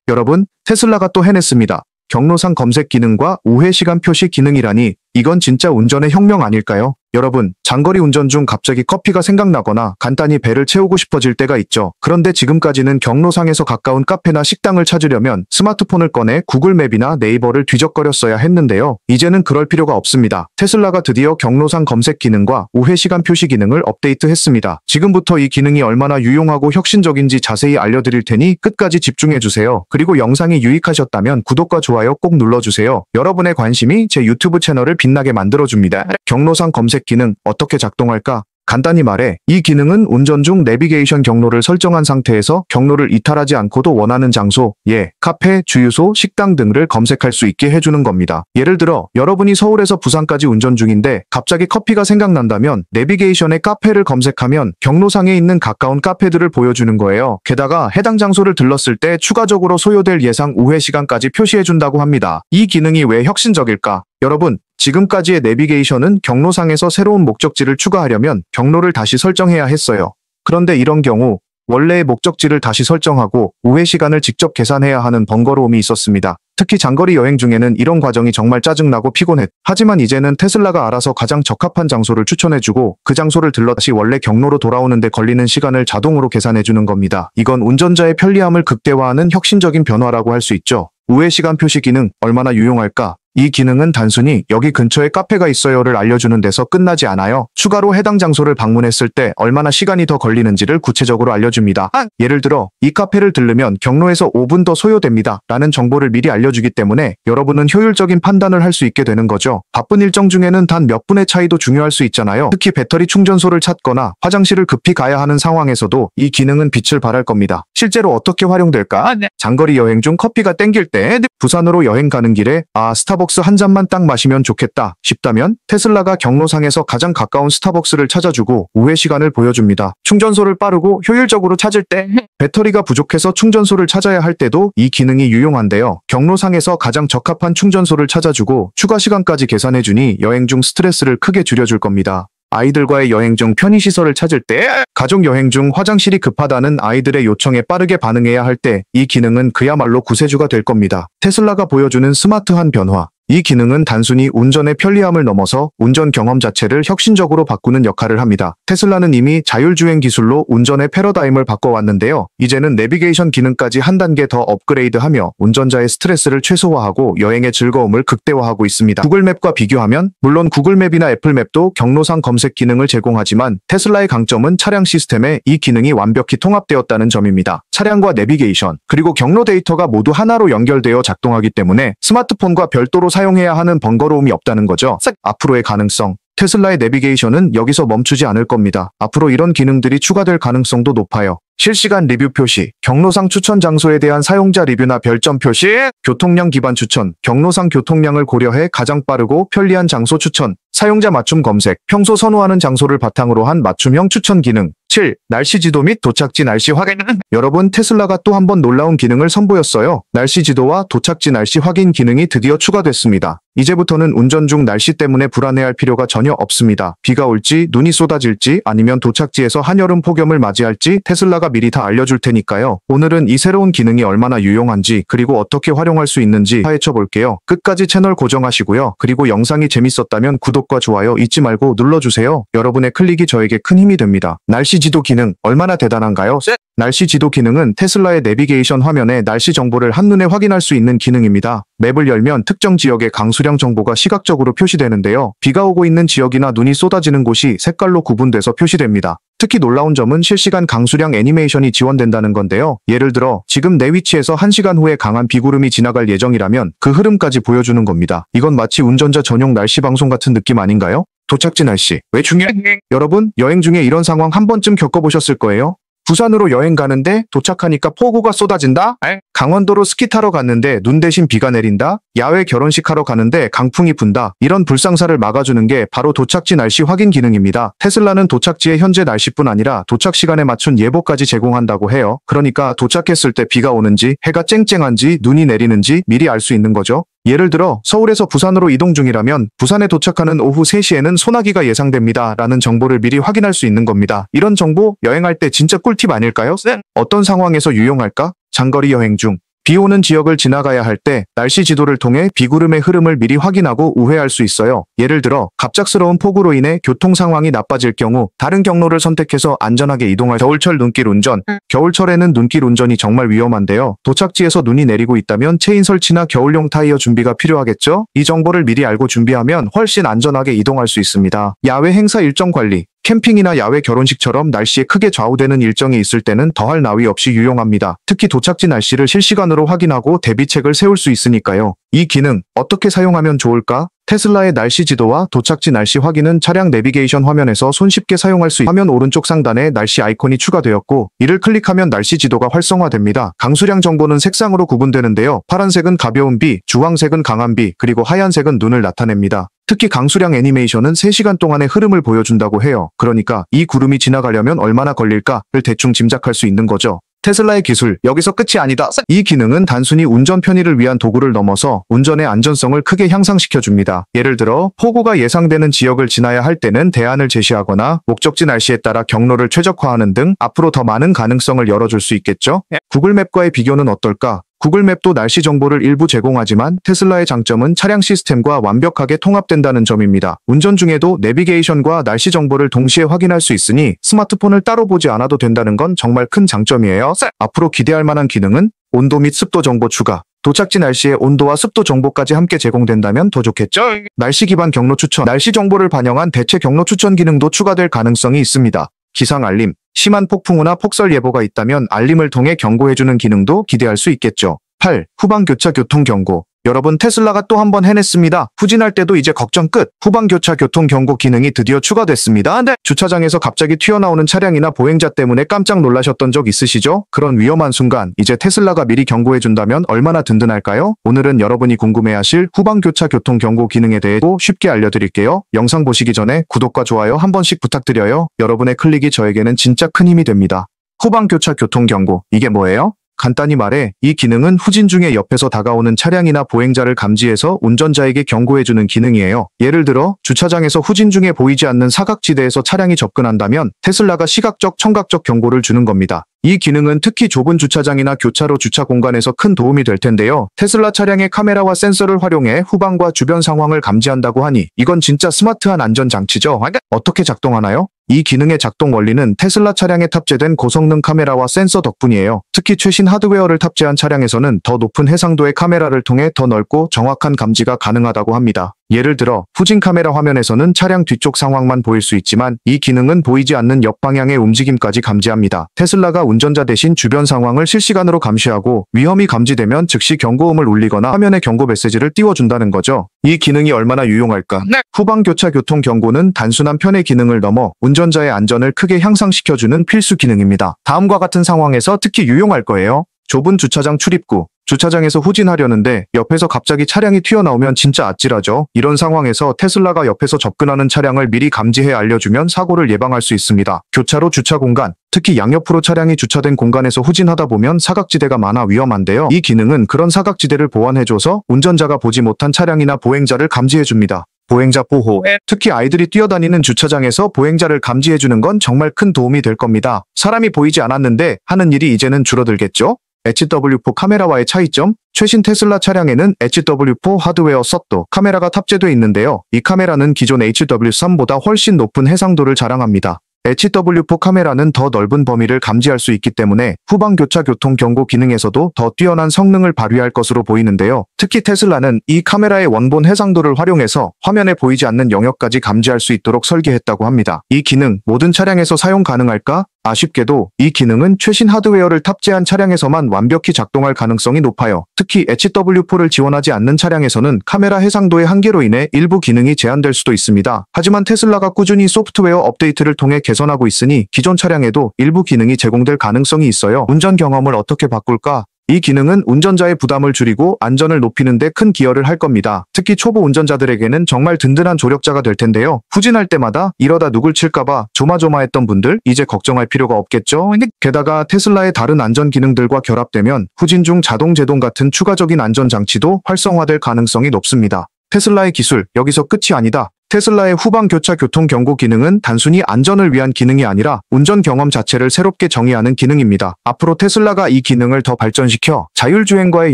여러분, 테슬라가 또 해냈습니다. 경로상 검색 기능과 우회 시간 표시 기능이라니 이건 진짜 운전의 혁명 아닐까요? 여러분, 장거리 운전 중 갑자기 커피가 생각나거나 간단히 배를 채우고 싶어질 때가 있죠. 그런데 지금까지는 경로상에서 가까운 카페나 식당을 찾으려면 스마트폰을 꺼내 구글맵이나 네이버를 뒤적거렸어야 했는데요. 이제는 그럴 필요가 없습니다. 테슬라가 드디어 경로상 검색 기능과 우회 시간 표시 기능을 업데이트했습니다. 지금부터 이 기능이 얼마나 유용하고 혁신적인지 자세히 알려드릴 테니 끝까지 집중해주세요. 그리고 영상이 유익하셨다면 구독과 좋아요 꼭 눌러주세요. 여러분의 관심이 제 유튜브 채널을 빛나게 만들어줍니다. 경로상 검색 기능 어떻게 작동할까? 간단히 말해 이 기능은 운전 중 내비게이션 경로를 설정한 상태에서 경로를 이탈하지 않고도 원하는 장소, 카페, 주유소, 식당 등을 검색할 수 있게 해주는 겁니다. 예를 들어 여러분이 서울에서 부산까지 운전 중인데 갑자기 커피가 생각난다면 내비게이션에 카페를 검색하면 경로상에 있는 가까운 카페들을 보여주는 거예요. 게다가 해당 장소를 들렀을 때 추가적으로 소요될 예상 우회 시간까지 표시해준다고 합니다. 이 기능이 왜 혁신적일까? 여러분, 지금까지의 내비게이션은 경로상에서 새로운 목적지를 추가하려면 경로를 다시 설정해야 했어요. 그런데 이런 경우 원래의 목적지를 다시 설정하고 우회 시간을 직접 계산해야 하는 번거로움이 있었습니다. 특히 장거리 여행 중에는 이런 과정이 정말 짜증나고 피곤했. 하지만 이제는 테슬라가 알아서 가장 적합한 장소를 추천해주고 그 장소를 들러 다시 원래 경로로 돌아오는데 걸리는 시간을 자동으로 계산해주는 겁니다. 이건 운전자의 편리함을 극대화하는 혁신적인 변화라고 할 수 있죠. 우회 시간 표시 기능 얼마나 유용할까? 이 기능은 단순히 여기 근처에 카페가 있어요를 알려주는 데서 끝나지 않아요. 추가로 해당 장소를 방문했을 때 얼마나 시간이 더 걸리는지를 구체적으로 알려줍니다. 예를 들어 이 카페를 들르면 경로에서 5분 더 소요됩니다 라는 정보를 미리 알려주기 때문에 여러분은 효율적인 판단을 할 수 있게 되는 거죠. 바쁜 일정 중에는 단 몇 분의 차이도 중요할 수 있잖아요. 특히 배터리 충전소를 찾거나 화장실을 급히 가야 하는 상황에서도 이 기능은 빛을 발할 겁니다. 실제로 어떻게 활용될까? 장거리 여행 중 커피가 땡길 때 부산으로 여행 가는 길에 스타벅스 한 잔만 딱 마시면 좋겠다 싶다면 테슬라가 경로상에서 가장 가까운 스타벅스를 찾아주고 우회 시간을 보여줍니다. 충전소를 빠르고 효율적으로 찾을 때 배터리가 부족해서 충전소를 찾아야 할 때도 이 기능이 유용한데요. 경로상에서 가장 적합한 충전소를 찾아주고 추가 시간까지 계산해주니 여행 중 스트레스를 크게 줄여줄 겁니다. 아이들과의 여행 중 편의시설을 찾을 때, 가족 여행 중 화장실이 급하다는 아이들의 요청에 빠르게 반응해야 할 때 이 기능은 그야말로 구세주가 될 겁니다. 테슬라가 보여주는 스마트한 변화. 이 기능은 단순히 운전의 편리함을 넘어서 운전 경험 자체를 혁신적으로 바꾸는 역할을 합니다. 테슬라는 이미 자율주행 기술로 운전의 패러다임을 바꿔왔는데요. 이제는 내비게이션 기능까지 한 단계 더 업그레이드하며 운전자의 스트레스를 최소화하고 여행의 즐거움을 극대화하고 있습니다. 구글맵과 비교하면 물론 구글맵이나 애플맵도 경로상 검색 기능을 제공하지만 테슬라의 강점은 차량 시스템에 이 기능이 완벽히 통합되었다는 점입니다. 차량과 내비게이션, 그리고 경로 데이터가 모두 하나로 연결되어 작동하기 때문에 스마트폰과 별도로 사용해야 하는 번거로움이 없다는 거죠. 앞으로의 가능성. 테슬라의 내비게이션은 여기서 멈추지 않을 겁니다. 앞으로 이런 기능들이 추가될 가능성도 높아요. 실시간 리뷰 표시, 경로상 추천 장소에 대한 사용자 리뷰나 별점 표시, 교통량 기반 추천, 경로상 교통량을 고려해 가장 빠르고 편리한 장소 추천, 사용자 맞춤 검색, 평소 선호하는 장소를 바탕으로 한 맞춤형 추천 기능. 7. 날씨 지도 및 도착지 날씨 확인. 여러분, 테슬라가 또 한 번 놀라운 기능을 선보였어요. 날씨 지도와 도착지 날씨 확인 기능이 드디어 추가됐습니다. 이제부터는 운전 중 날씨 때문에 불안해할 필요가 전혀 없습니다. 비가 올지, 눈이 쏟아질지, 아니면 도착지에서 한여름 폭염을 맞이할지 테슬라가 미리 다 알려줄 테니까요. 오늘은 이 새로운 기능이 얼마나 유용한지, 그리고 어떻게 활용할 수 있는지 파헤쳐 볼게요. 끝까지 채널 고정하시고요. 그리고 영상이 재밌었다면 구독과 좋아요 잊지 말고 눌러주세요. 여러분의 클릭이 저에게 큰 힘이 됩니다. 날씨 지도 기능 얼마나 대단한가요? 날씨 지도 기능은 테슬라의 내비게이션 화면에 날씨 정보를 한눈에 확인할 수 있는 기능입니다. 맵을 열면 특정 지역의 강수량 정보가 시각적으로 표시되는데요. 비가 오고 있는 지역이나 눈이 쏟아지는 곳이 색깔로 구분돼서 표시됩니다. 특히 놀라운 점은 실시간 강수량 애니메이션이 지원된다는 건데요. 예를 들어 지금 내 위치에서 1시간 후에 강한 비구름이 지나갈 예정이라면 그 흐름까지 보여주는 겁니다. 이건 마치 운전자 전용 날씨 방송 같은 느낌 아닌가요? 도착지 날씨. 왜 중요해? 여러분, 여행 중에 이런 상황 한 번쯤 겪어보셨을 거예요. 부산으로 여행 가는데 도착하니까 폭우가 쏟아진다? 강원도로 스키 타러 갔는데 눈 대신 비가 내린다? 야외 결혼식 하러 가는데 강풍이 분다? 이런 불상사를 막아주는 게 바로 도착지 날씨 확인 기능입니다. 테슬라는 도착지의 현재 날씨뿐 아니라 도착 시간에 맞춘 예보까지 제공한다고 해요. 그러니까 도착했을 때 비가 오는지, 해가 쨍쨍한지, 눈이 내리는지 미리 알 수 있는 거죠. 예를 들어 서울에서 부산으로 이동 중이라면 부산에 도착하는 오후 3시에는 소나기가 예상됩니다 라는 정보를 미리 확인할 수 있는 겁니다. 이런 정보 여행할 때 진짜 꿀팁 아닐까요? 어떤 상황에서 유용할까? 장거리 여행 중 비 오는 지역을 지나가야 할 때 날씨 지도를 통해 비구름의 흐름을 미리 확인하고 우회할 수 있어요. 예를 들어 갑작스러운 폭우로 인해 교통 상황이 나빠질 경우 다른 경로를 선택해서 안전하게 이동할 겨울철 눈길 운전. 겨울철에는 눈길 운전이 정말 위험한데요. 도착지에서 눈이 내리고 있다면 체인 설치나 겨울용 타이어 준비가 필요하겠죠? 이 정보를 미리 알고 준비하면 훨씬 안전하게 이동할 수 있습니다. 야외 행사 일정 관리. 캠핑이나 야외 결혼식처럼 날씨에 크게 좌우되는 일정이 있을 때는 더할 나위 없이 유용합니다. 특히 도착지 날씨를 실시간으로 확인하고 대비책을 세울 수 있으니까요. 이 기능 어떻게 사용하면 좋을까? 테슬라의 날씨 지도와 도착지 날씨 확인은 차량 내비게이션 화면에서 손쉽게 사용할 수 있고 화면 오른쪽 상단에 날씨 아이콘이 추가되었고 이를 클릭하면 날씨 지도가 활성화됩니다. 강수량 정보는 색상으로 구분되는데요. 파란색은 가벼운 비, 주황색은 강한 비, 그리고 하얀색은 눈을 나타냅니다. 특히 강수량 애니메이션은 3시간 동안의 흐름을 보여준다고 해요. 그러니까 이 구름이 지나가려면 얼마나 걸릴까를 대충 짐작할 수 있는 거죠. 테슬라의 기술, 여기서 끝이 아니다. 이 기능은 단순히 운전 편의를 위한 도구를 넘어서 운전의 안전성을 크게 향상시켜줍니다. 예를 들어 폭우가 예상되는 지역을 지나야 할 때는 대안을 제시하거나 목적지 날씨에 따라 경로를 최적화하는 등 앞으로 더 많은 가능성을 열어줄 수 있겠죠? 구글맵과의 비교는 어떨까? 구글맵도 날씨 정보를 일부 제공하지만 테슬라의 장점은 차량 시스템과 완벽하게 통합된다는 점입니다. 운전 중에도 내비게이션과 날씨 정보를 동시에 확인할 수 있으니 스마트폰을 따로 보지 않아도 된다는 건 정말 큰 장점이에요. 앞으로 기대할 만한 기능은 온도 및 습도 정보 추가. 도착지 날씨의 온도와 습도 정보까지 함께 제공된다면 더 좋겠죠? 날씨 기반 경로 추천, 날씨 정보를 반영한 대체 경로 추천 기능도 추가될 가능성이 있습니다. 기상 알림, 심한 폭풍우나 폭설 예보가 있다면 알림을 통해 경고해주는 기능도 기대할 수 있겠죠. 8. 후방교차 교통경고. 여러분, 테슬라가 또 한 번 해냈습니다. 후진할 때도 이제 걱정 끝. 후방교차 교통경고 기능이 드디어 추가됐습니다. 네. 주차장에서 갑자기 튀어나오는 차량이나 보행자 때문에 깜짝 놀라셨던 적 있으시죠? 그런 위험한 순간 이제 테슬라가 미리 경고해준다면 얼마나 든든할까요? 오늘은 여러분이 궁금해하실 후방교차 교통경고 기능에 대해 쉽게 알려드릴게요. 영상 보시기 전에 구독과 좋아요 한 번씩 부탁드려요. 여러분의 클릭이 저에게는 진짜 큰 힘이 됩니다. 후방교차 교통경고, 이게 뭐예요? 간단히 말해 이 기능은 후진 중에 옆에서 다가오는 차량이나 보행자를 감지해서 운전자에게 경고해주는 기능이에요. 예를 들어 주차장에서 후진 중에 보이지 않는 사각지대에서 차량이 접근한다면 테슬라가 시각적, 청각적 경고를 주는 겁니다. 이 기능은 특히 좁은 주차장이나 교차로 주차 공간에서 큰 도움이 될 텐데요. 테슬라 차량의 카메라와 센서를 활용해 후방과 주변 상황을 감지한다고 하니 이건 진짜 스마트한 안전장치죠. 어떻게 작동하나요? 이 기능의 작동 원리는 테슬라 차량에 탑재된 고성능 카메라와 센서 덕분이에요. 특히 최신 하드웨어를 탑재한 차량에서는 더 높은 해상도의 카메라를 통해 더 넓고 정확한 감지가 가능하다고 합니다. 예를 들어 후진 카메라 화면에서는 차량 뒤쪽 상황만 보일 수 있지만 이 기능은 보이지 않는 옆방향의 움직임까지 감지합니다. 테슬라가 운전자 대신 주변 상황을 실시간으로 감시하고 위험이 감지되면 즉시 경고음을 울리거나 화면에 경고 메시지를 띄워준다는 거죠. 이 기능이 얼마나 유용할까? 후방교차 교통 경고는 단순한 편의 기능을 넘어 운전자의 안전을 크게 향상시켜주는 필수 기능입니다. 다음과 같은 상황에서 특히 유용할 거예요. 좁은 주차장 출입구. 주차장에서 후진하려는데 옆에서 갑자기 차량이 튀어나오면 진짜 아찔하죠. 이런 상황에서 테슬라가 옆에서 접근하는 차량을 미리 감지해 알려주면 사고를 예방할 수 있습니다. 교차로 주차 공간. 특히 양옆으로 차량이 주차된 공간에서 후진하다 보면 사각지대가 많아 위험한데요. 이 기능은 그런 사각지대를 보완해줘서 운전자가 보지 못한 차량이나 보행자를 감지해줍니다. 보행자 보호. 특히 아이들이 뛰어다니는 주차장에서 보행자를 감지해주는 건 정말 큰 도움이 될 겁니다. 사람이 보이지 않았는데 하는 일이 이제는 줄어들겠죠? HW4 카메라와의 차이점? 최신 테슬라 차량에는 HW4 하드웨어 섭도 카메라가 탑재되어 있는데요. 이 카메라는 기존 HW3보다 훨씬 높은 해상도를 자랑합니다. HW4 카메라는 더 넓은 범위를 감지할 수 있기 때문에 후방교차 교통 경고 기능에서도 더 뛰어난 성능을 발휘할 것으로 보이는데요. 특히 테슬라는 이 카메라의 원본 해상도를 활용해서 화면에 보이지 않는 영역까지 감지할 수 있도록 설계했다고 합니다. 이 기능 모든 차량에서 사용 가능할까? 아쉽게도 이 기능은 최신 하드웨어를 탑재한 차량에서만 완벽히 작동할 가능성이 높아요. 특히 HW4를 지원하지 않는 차량에서는 카메라 해상도의 한계로 인해 일부 기능이 제한될 수도 있습니다. 하지만 테슬라가 꾸준히 소프트웨어 업데이트를 통해 개선하고 있으니 기존 차량에도 일부 기능이 제공될 가능성이 있어요. 운전 경험을 어떻게 바꿀까? 이 기능은 운전자의 부담을 줄이고 안전을 높이는 데 큰 기여를 할 겁니다. 특히 초보 운전자들에게는 정말 든든한 조력자가 될 텐데요. 후진할 때마다 이러다 누굴 칠까봐 조마조마했던 분들 이제 걱정할 필요가 없겠죠? 게다가 테슬라의 다른 안전 기능들과 결합되면 후진 중 자동 제동 같은 추가적인 안전 장치도 활성화될 가능성이 높습니다. 테슬라의 기술, 여기서 끝이 아니다. 테슬라의 후방교차 교통 경고 기능은 단순히 안전을 위한 기능이 아니라 운전 경험 자체를 새롭게 정의하는 기능입니다. 앞으로 테슬라가 이 기능을 더 발전시켜 자율주행과의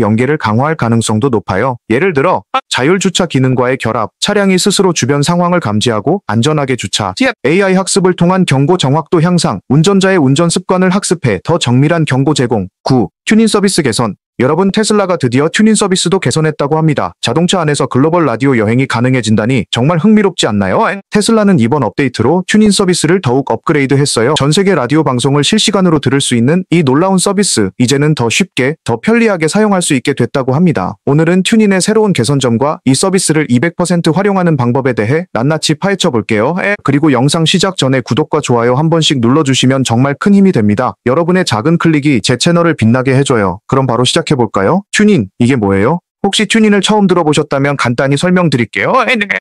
연계를 강화할 가능성도 높아요. 예를 들어 자율주차 기능과의 결합, 차량이 스스로 주변 상황을 감지하고 안전하게 주차, AI 학습을 통한 경고 정확도 향상, 운전자의 운전 습관을 학습해 더 정밀한 경고 제공. 9. 튜닝 서비스 개선. 여러분, 테슬라가 드디어 튜닝 서비스도 개선했다고 합니다. 자동차 안에서 글로벌 라디오 여행이 가능해진다니 정말 흥미롭지 않나요? 테슬라는 이번 업데이트로 튜닝 서비스를 더욱 업그레이드했어요. 전 세계 라디오 방송을 실시간으로 들을 수 있는 이 놀라운 서비스, 이제는 더 쉽게, 더 편리하게 사용할 수 있게 됐다고 합니다. 오늘은 튜닝의 새로운 개선점과 이 서비스를 200% 활용하는 방법에 대해 낱낱이 파헤쳐 볼게요. 그리고 영상 시작 전에 구독과 좋아요 한 번씩 눌러주시면 정말 큰 힘이 됩니다. 여러분의 작은 클릭이 제 채널을 빛나게 해줘요. 그럼 바로 시작해볼까요? 튜닝, 이게 뭐예요? 혹시 튜닝을 처음 들어보셨다면 간단히 설명드릴게요.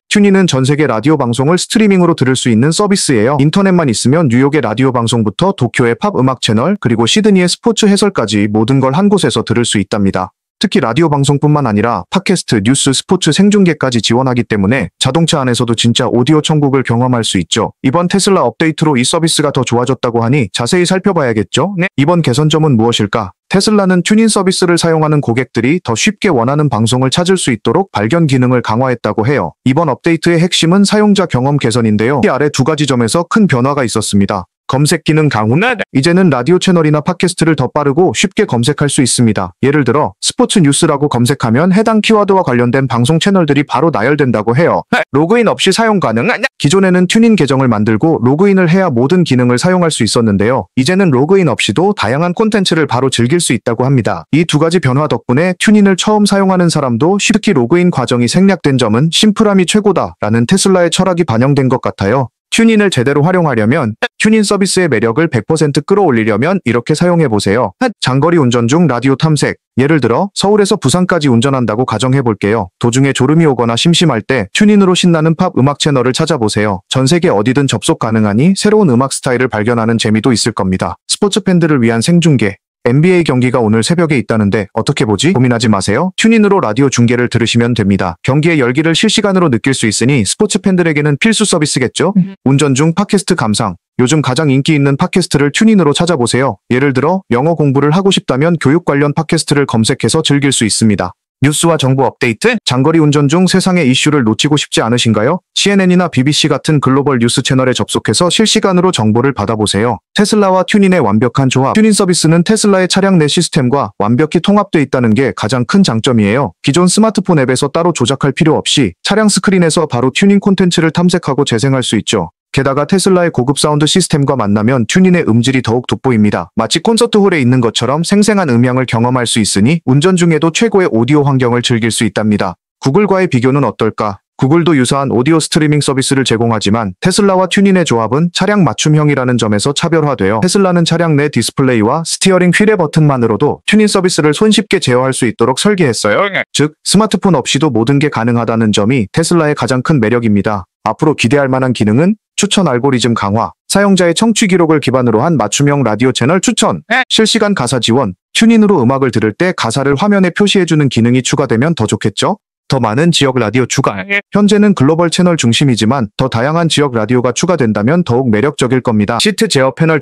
튜닝은 전 세계 라디오 방송을 스트리밍으로 들을 수 있는 서비스예요. 인터넷만 있으면 뉴욕의 라디오 방송부터 도쿄의 팝 음악 채널, 그리고 시드니의 스포츠 해설까지 모든 걸 한 곳에서 들을 수 있답니다. 특히 라디오 방송뿐만 아니라 팟캐스트, 뉴스, 스포츠 생중계까지 지원하기 때문에 자동차 안에서도 진짜 오디오 천국을 경험할 수 있죠. 이번 테슬라 업데이트로 이 서비스가 더 좋아졌다고 하니 자세히 살펴봐야겠죠? 이번 개선점은 무엇일까? 테슬라는 튜닝 서비스를 사용하는 고객들이 더 쉽게 원하는 방송을 찾을 수 있도록 발견 기능을 강화했다고 해요. 이번 업데이트의 핵심은 사용자 경험 개선인데요. 이 아래 두 가지 점에서 큰 변화가 있었습니다. 검색 기능 강화. 이제는 라디오 채널이나 팟캐스트를 더 빠르고 쉽게 검색할 수 있습니다. 예를 들어 스포츠 뉴스라고 검색하면 해당 키워드와 관련된 방송 채널들이 바로 나열된다고 해요. 로그인 없이 사용 가능. 기존에는 튜닝 계정을 만들고 로그인을 해야 모든 기능을 사용할 수 있었는데요. 이제는 로그인 없이도 다양한 콘텐츠를 바로 즐길 수 있다고 합니다. 이 두 가지 변화 덕분에 튜닝을 처음 사용하는 사람도 쉽게 로그인 과정이 생략된 점은 심플함이 최고다라는 테슬라의 철학이 반영된 것 같아요. 튜닝을 제대로 활용하려면, 튜닝 서비스의 매력을 100% 끌어올리려면 이렇게 사용해보세요. 장거리 운전 중 라디오 탐색. 예를 들어 서울에서 부산까지 운전한다고 가정해볼게요. 도중에 졸음이 오거나 심심할 때 튜닝으로 신나는 팝 음악 채널을 찾아보세요. 전 세계 어디든 접속 가능하니 새로운 음악 스타일을 발견하는 재미도 있을 겁니다. 스포츠 팬들을 위한 생중계. NBA 경기가 오늘 새벽에 있다는데 어떻게 보지? 고민하지 마세요. 튜닝으로 라디오 중계를 들으시면 됩니다. 경기의 열기를 실시간으로 느낄 수 있으니 스포츠 팬들에게는 필수 서비스겠죠? 운전 중 팟캐스트 감상. 요즘 가장 인기 있는 팟캐스트를 튜닝으로 찾아보세요. 예를 들어 영어 공부를 하고 싶다면 교육 관련 팟캐스트를 검색해서 즐길 수 있습니다. 뉴스와 정보 업데이트? 장거리 운전 중 세상의 이슈를 놓치고 싶지 않으신가요? CNN이나 BBC 같은 글로벌 뉴스 채널에 접속해서 실시간으로 정보를 받아보세요. 테슬라와 튜닝의 완벽한 조합. 튜닝 서비스는 테슬라의 차량 내 시스템과 완벽히 통합되어 있다는 게 가장 큰 장점이에요. 기존 스마트폰 앱에서 따로 조작할 필요 없이 차량 스크린에서 바로 튜닝 콘텐츠를 탐색하고 재생할 수 있죠. 게다가 테슬라의 고급 사운드 시스템과 만나면 튜닝의 음질이 더욱 돋보입니다. 마치 콘서트홀에 있는 것처럼 생생한 음향을 경험할 수 있으니 운전 중에도 최고의 오디오 환경을 즐길 수 있답니다. 구글과의 비교는 어떨까? 구글도 유사한 오디오 스트리밍 서비스를 제공하지만 테슬라와 튜닝의 조합은 차량 맞춤형이라는 점에서 차별화되어 테슬라는 차량 내 디스플레이와 스티어링 휠의 버튼만으로도 튜닝 서비스를 손쉽게 제어할 수 있도록 설계했어요. 즉, 스마트폰 없이도 모든 게 가능하다는 점이 테슬라의 가장 큰 매력입니다. 앞으로 기대할 만한 기능은 추천 알고리즘 강화, 사용자의 청취 기록을 기반으로 한 맞춤형 라디오 채널 추천, 실시간 가사 지원, 튜닝으로 음악을 들을 때 가사를 화면에 표시해주는 기능이 추가되면 더 좋겠죠? 더 많은 지역 라디오 추가. 현재는 글로벌 채널 중심이지만 더 다양한 지역 라디오가 추가된다면 더욱 매력적일 겁니다. 시트 제어 패널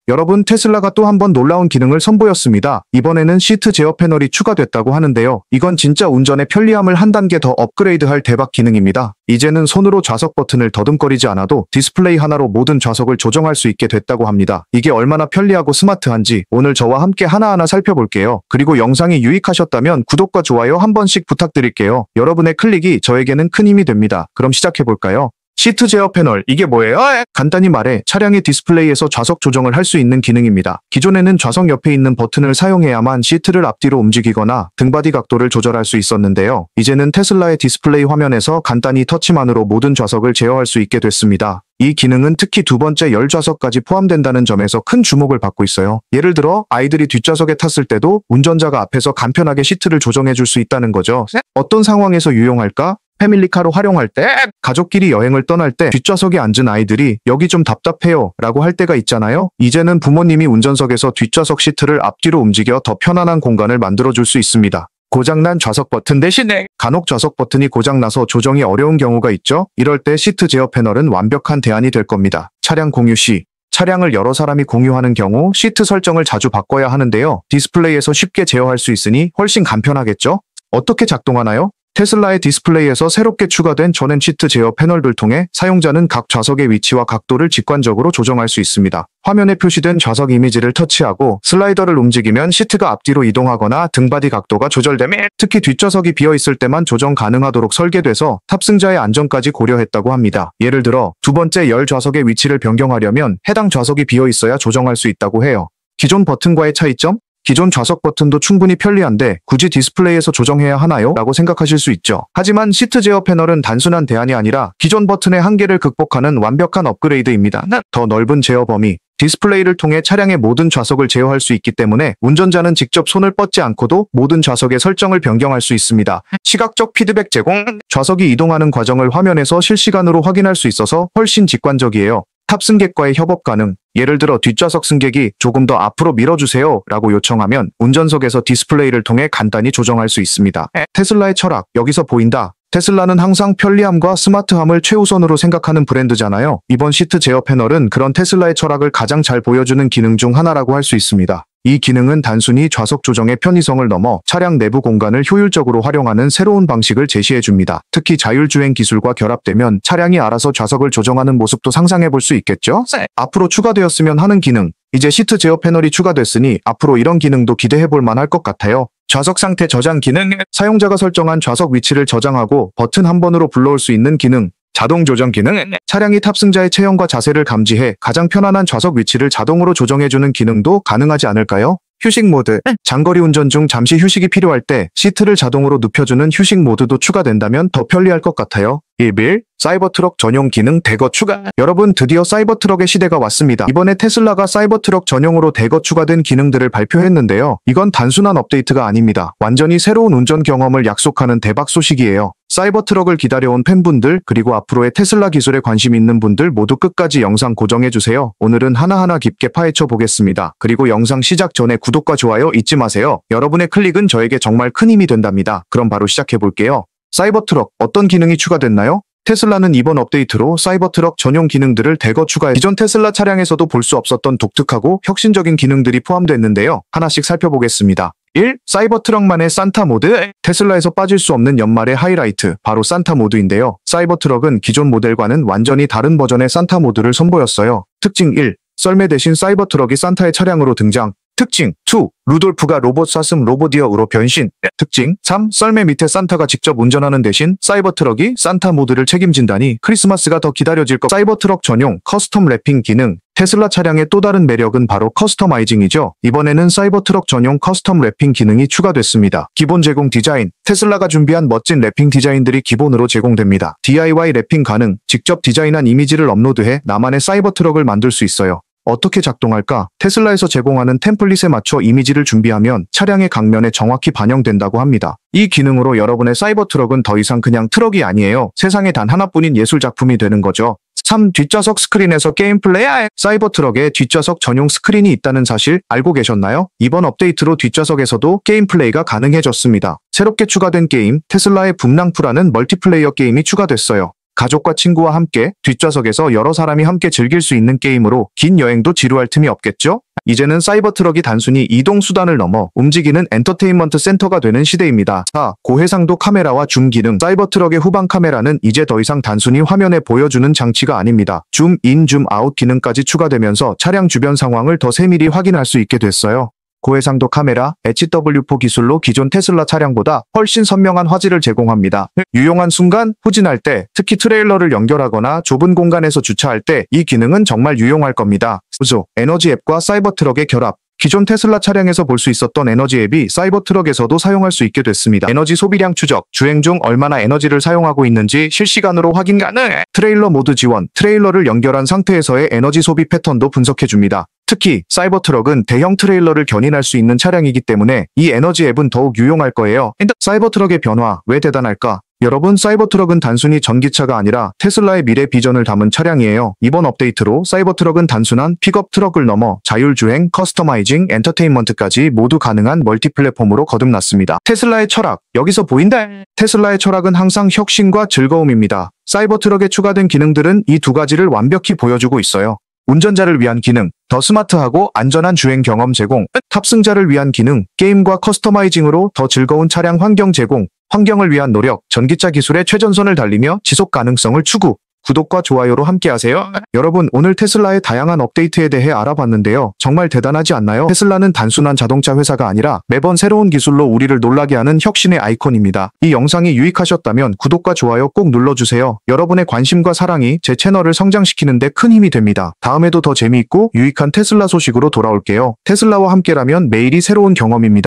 여러분, 테슬라가 또 한 번 놀라운 기능을 선보였습니다. 이번에는 시트 제어 패널이 추가됐다고 하는데요. 이건 진짜 운전의 편리함을 한 단계 더 업그레이드할 대박 기능입니다. 이제는 손으로 좌석 버튼을 더듬거리지 않아도 디스플레이 하나로 모든 좌석을 조정할 수 있게 됐다고 합니다. 이게 얼마나 편리하고 스마트한지 오늘 저와 함께 하나하나 살펴볼게요. 그리고 영상이 유익하셨다면 구독과 좋아요 한 번씩 부탁드릴게요. 여러분의 클릭이 저에게는 큰 힘이 됩니다. 그럼 시작해볼까요? 시트 제어 패널, 이게 뭐예요? 간단히 말해 차량의 디스플레이에서 좌석 조정을 할 수 있는 기능입니다. 기존에는 좌석 옆에 있는 버튼을 사용해야만 시트를 앞뒤로 움직이거나 등받이 각도를 조절할 수 있었는데요. 이제는 테슬라의 디스플레이 화면에서 간단히 터치만으로 모든 좌석을 제어할 수 있게 됐습니다. 이 기능은 특히 두 번째 열좌석까지 포함된다는 점에서 큰 주목을 받고 있어요. 예를 들어 아이들이 뒷좌석에 탔을 때도 운전자가 앞에서 간편하게 시트를 조정해 줄 수 있다는 거죠. 어떤 상황에서 유용할까? 패밀리카로 활용할 때, 가족끼리 여행을 떠날 때 뒷좌석에 앉은 아이들이 여기 좀 답답해요 라고 할 때가 있잖아요. 이제는 부모님이 운전석에서 뒷좌석 시트를 앞뒤로 움직여 더 편안한 공간을 만들어줄 수 있습니다. 고장난 좌석 버튼 대신에 간혹 좌석 버튼이 고장나서 조정이 어려운 경우가 있죠. 이럴 때 시트 제어 패널은 완벽한 대안이 될 겁니다. 차량 공유 시 차량을 여러 사람이 공유하는 경우 시트 설정을 자주 바꿔야 하는데요. 디스플레이에서 쉽게 제어할 수 있으니 훨씬 간편하겠죠? 어떻게 작동하나요? 테슬라의 디스플레이에서 새롭게 추가된 전원 시트 제어 패널을 통해 사용자는 각 좌석의 위치와 각도를 직관적으로 조정할 수 있습니다. 화면에 표시된 좌석 이미지를 터치하고 슬라이더를 움직이면 시트가 앞뒤로 이동하거나 등받이 각도가 조절되며 특히 뒷좌석이 비어있을 때만 조정 가능하도록 설계돼서 탑승자의 안전까지 고려했다고 합니다. 예를 들어 두 번째 열 좌석의 위치를 변경하려면 해당 좌석이 비어있어야 조정할 수 있다고 해요. 기존 버튼과의 차이점? 기존 좌석 버튼도 충분히 편리한데 굳이 디스플레이에서 조정해야 하나요? 라고 생각하실 수 있죠. 하지만 시트 제어 패널은 단순한 대안이 아니라 기존 버튼의 한계를 극복하는 완벽한 업그레이드입니다. 더 넓은 제어 범위, 디스플레이를 통해 차량의 모든 좌석을 제어할 수 있기 때문에 운전자는 직접 손을 뻗지 않고도 모든 좌석의 설정을 변경할 수 있습니다. 시각적 피드백 제공, 좌석이 이동하는 과정을 화면에서 실시간으로 확인할 수 있어서 훨씬 직관적이에요. 탑승객과의 협업 가능. 예를 들어 뒷좌석 승객이 조금 더 앞으로 밀어주세요 라고 요청하면 운전석에서 디스플레이를 통해 간단히 조정할 수 있습니다. 테슬라의 철학, 여기서 보인다. 테슬라는 항상 편리함과 스마트함을 최우선으로 생각하는 브랜드잖아요. 이번 시트 제어 패널은 그런 테슬라의 철학을 가장 잘 보여주는 기능 중 하나라고 할 수 있습니다. 이 기능은 단순히 좌석 조정의 편의성을 넘어 차량 내부 공간을 효율적으로 활용하는 새로운 방식을 제시해줍니다. 특히 자율주행 기술과 결합되면 차량이 알아서 좌석을 조정하는 모습도 상상해볼 수 있겠죠? 앞으로 추가되었으면 하는 기능. 이제 시트 제어 패널이 추가됐으니 앞으로 이런 기능도 기대해볼 만할 것 같아요. 좌석 상태 저장 기능. 사용자가 설정한 좌석 위치를 저장하고 버튼 한 번으로 불러올 수 있는 기능. 자동 조정 기능. 차량이 탑승자의 체형과 자세를 감지해 가장 편안한 좌석 위치를 자동으로 조정해주는 기능도 가능하지 않을까요? 휴식 모드. 장거리 운전 중 잠시 휴식이 필요할 때 시트를 자동으로 눕혀주는 휴식 모드도 추가된다면 더 편리할 것 같아요. 1. 사이버트럭 전용 기능 대거 추가. 여러분, 드디어 사이버트럭의 시대가 왔습니다. 이번에 테슬라가 사이버트럭 전용으로 대거 추가된 기능들을 발표했는데요. 이건 단순한 업데이트가 아닙니다. 완전히 새로운 운전 경험을 약속하는 대박 소식이에요. 사이버트럭을 기다려온 팬분들, 그리고 앞으로의 테슬라 기술에 관심 있는 분들 모두 끝까지 영상 고정해주세요. 오늘은 하나하나 깊게 파헤쳐 보겠습니다. 그리고 영상 시작 전에 구독과 좋아요 잊지 마세요. 여러분의 클릭은 저에게 정말 큰 힘이 된답니다. 그럼 바로 시작해 볼게요. 사이버트럭, 어떤 기능이 추가됐나요? 테슬라는 이번 업데이트로 사이버트럭 전용 기능들을 대거 추가해 기존 테슬라 차량에서도 볼 수 없었던 독특하고 혁신적인 기능들이 포함됐는데요. 하나씩 살펴보겠습니다. 1. 사이버트럭만의 산타 모드. 테슬라에서 빠질 수 없는 연말의 하이라이트, 바로 산타 모드인데요. 사이버트럭은 기존 모델과는 완전히 다른 버전의 산타 모드를 선보였어요. 특징 1. 썰매 대신 사이버트럭이 산타의 차량으로 등장. 특징 2. 루돌프가 로봇 사슴 로보디어으로 변신. 특징 3. 썰매 밑에 산타가 직접 운전하는 대신 사이버트럭이 산타 모드를 책임진다니 크리스마스가 더 기다려질 것. 사이버트럭 전용 커스텀 랩핑 기능. 테슬라 차량의 또 다른 매력은 바로 커스터마이징이죠. 이번에는 사이버트럭 전용 커스텀 랩핑 기능이 추가됐습니다. 기본 제공 디자인. 테슬라가 준비한 멋진 랩핑 디자인들이 기본으로 제공됩니다. DIY 랩핑 가능. 직접 디자인한 이미지를 업로드해 나만의 사이버트럭을 만들 수 있어요. 어떻게 작동할까? 테슬라에서 제공하는 템플릿에 맞춰 이미지를 준비하면 차량의 강면에 정확히 반영된다고 합니다. 이 기능으로 여러분의 사이버트럭은 더 이상 그냥 트럭이 아니에요. 세상에 단 하나뿐인 예술작품이 되는 거죠. 3. 뒷좌석 스크린에서 게임 플레이. 사이버트럭에 뒷좌석 전용 스크린이 있다는 사실 알고 계셨나요? 이번 업데이트로 뒷좌석에서도 게임 플레이가 가능해졌습니다. 새롭게 추가된 게임, 테슬라의 붐랑프라는 멀티플레이어 게임이 추가됐어요. 가족과 친구와 함께 뒷좌석에서 여러 사람이 함께 즐길 수 있는 게임으로 긴 여행도 지루할 틈이 없겠죠? 이제는 사이버트럭이 단순히 이동수단을 넘어 움직이는 엔터테인먼트 센터가 되는 시대입니다. 4. 고해상도 카메라와 줌 기능. 사이버트럭의 후방 카메라는 이제 더 이상 단순히 화면에 보여주는 장치가 아닙니다. 줌 인, 줌 아웃 기능까지 추가되면서 차량 주변 상황을 더 세밀히 확인할 수 있게 됐어요. 고해상도 카메라, HW4 기술로 기존 테슬라 차량보다 훨씬 선명한 화질을 제공합니다. 유용한 순간, 후진할 때, 특히 트레일러를 연결하거나 좁은 공간에서 주차할 때 이 기능은 정말 유용할 겁니다. 우조, 에너지 앱과 사이버트럭의 결합. 기존 테슬라 차량에서 볼 수 있었던 에너지 앱이 사이버트럭에서도 사용할 수 있게 됐습니다. 에너지 소비량 추적, 주행 중 얼마나 에너지를 사용하고 있는지 실시간으로 확인 가능. 트레일러 모드 지원, 트레일러를 연결한 상태에서의 에너지 소비 패턴도 분석해줍니다. 특히 사이버트럭은 대형 트레일러를 견인할 수 있는 차량이기 때문에 이 에너지 앱은 더욱 유용할 거예요. 사이버트럭의 변화, 왜 대단할까? 여러분, 사이버트럭은 단순히 전기차가 아니라 테슬라의 미래 비전을 담은 차량이에요. 이번 업데이트로 사이버트럭은 단순한 픽업 트럭을 넘어 자율주행, 커스터마이징, 엔터테인먼트까지 모두 가능한 멀티플랫폼으로 거듭났습니다. 테슬라의 철학, 여기서 보인다. 테슬라의 철학은 항상 혁신과 즐거움입니다. 사이버트럭에 추가된 기능들은 이 두 가지를 완벽히 보여주고 있어요. 운전자를 위한 기능, 더 스마트하고 안전한 주행 경험 제공. 탑승자를 위한 기능, 게임과 커스터마이징으로 더 즐거운 차량 환경 제공. 환경을 위한 노력, 전기차 기술의 최전선을 달리며 지속 가능성을 추구. 구독과 좋아요로 함께하세요. 여러분, 오늘 테슬라의 다양한 업데이트에 대해 알아봤는데요. 정말 대단하지 않나요? 테슬라는 단순한 자동차 회사가 아니라 매번 새로운 기술로 우리를 놀라게 하는 혁신의 아이콘입니다. 이 영상이 유익하셨다면 구독과 좋아요 꼭 눌러주세요. 여러분의 관심과 사랑이 제 채널을 성장시키는 데 큰 힘이 됩니다. 다음에도 더 재미있고 유익한 테슬라 소식으로 돌아올게요. 테슬라와 함께라면 매일이 새로운 경험입니다.